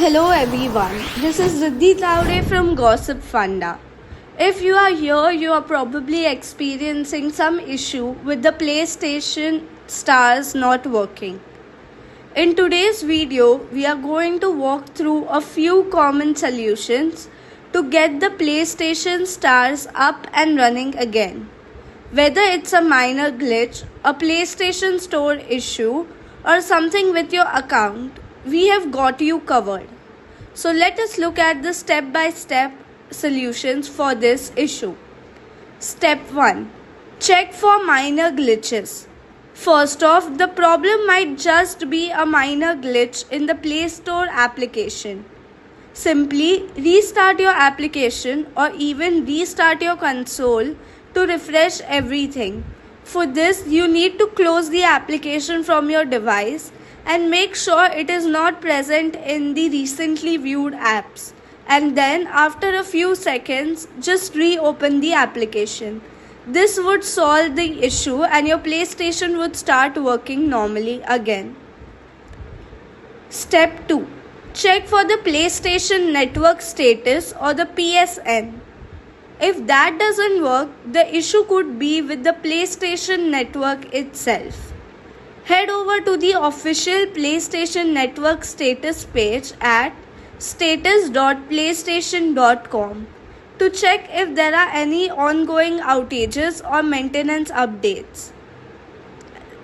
Hello everyone, this is Riddhi Taude from Gossipfunda. If you are here, you are probably experiencing some issue with the PlayStation stars not working. In today's video, we are going to walk through a few common solutions to get the PlayStation stars up and running again. Whether it's a minor glitch, a PlayStation Store issue, or something with your account, we have got you covered. So let us look at the step-by-step solutions for this issue. Step 1. Check for minor glitches. First off, the problem might just be a minor glitch in the Play Store application. Simply restart your application or even restart your console to refresh everything. For this, you need to close the application from your device and make sure it is not present in the recently viewed apps. And then after a few seconds, just reopen the application. This would solve the issue and your PlayStation would start working normally again. Step 2. Check for the PlayStation Network status or the PSN. If that doesn't work, the issue could be with the PlayStation Network itself. Head over to the official PlayStation Network status page at status.playstation.com to check if there are any ongoing outages or maintenance updates.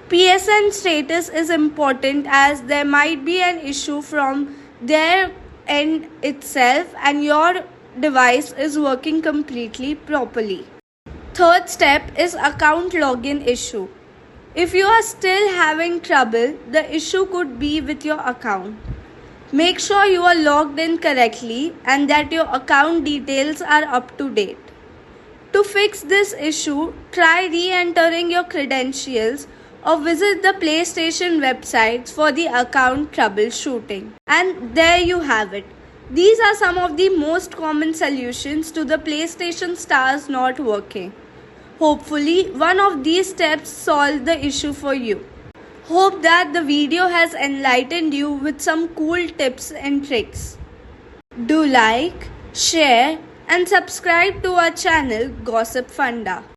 PSN status is important as there might be an issue from their end itself and your device is working completely properly. Third step is account login issue. If you are still having trouble, the issue could be with your account. Make sure you are logged in correctly and that your account details are up to date. To fix this issue, try re-entering your credentials or visit the PlayStation websites for the account troubleshooting. And there you have it. These are some of the most common solutions to the PlayStation stars not working. Hopefully, one of these steps solve the issue for you. Hope that the video has enlightened you with some cool tips and tricks. Do like, share and subscribe to our channel Gossipfunda.